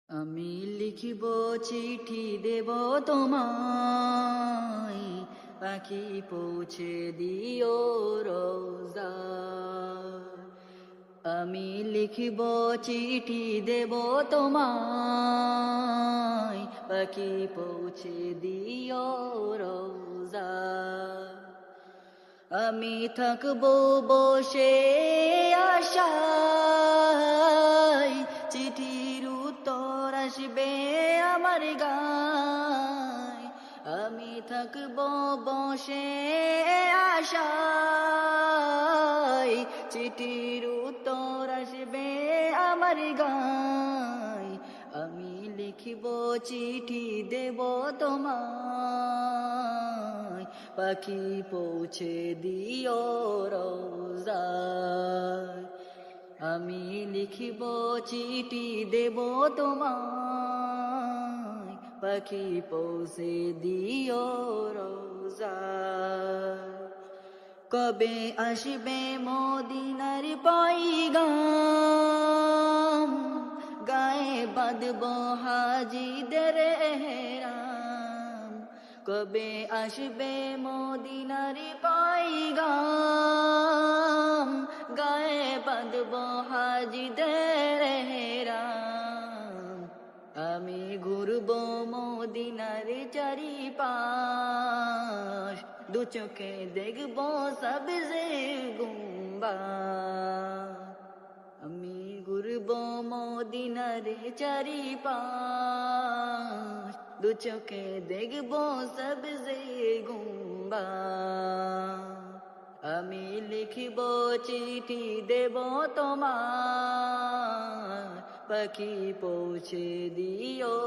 আমি লিখিব চিঠি দেব তোমায়, পাখি পৌঁছে দিও রোজা। আমি লিখিব চিঠি দেব তোমায়, পাখি পৌঁছে দিও রোজা। আমি থাকবো বসে আশায়, চিঠির উত্তর আসবে আমার গায়। আমি থাকবো বসে আশায়, চিঠির উত্তর আসবে আমার গায়। আমি লিখিব চিঠি দেব তোমায়, পাখি পৌঁছে দিও রোজায়। আমি লিখিব চিঠি দেব তোমায়, পাখি পৌঁছে দিও রোজায়। কবে আসবে মদিনার পয়গাম, গায়ে বাঁধব হাজিদের এহরাম। কবে আসবে মদিনার পয়গাম, গায়ে বাঁধব হাজিদের এহরাম। আমি ঘুরব মদিনার চারিপাশ, দু চোখে দেখব সবজে গুম্বা। আমি ঘুরব মদিনার চারিপাশ, দু চোখে দেখব সবজে গুম্বা। আমি লিখিব চিঠি দেব তোমার, পাখি পৌঁছে দিও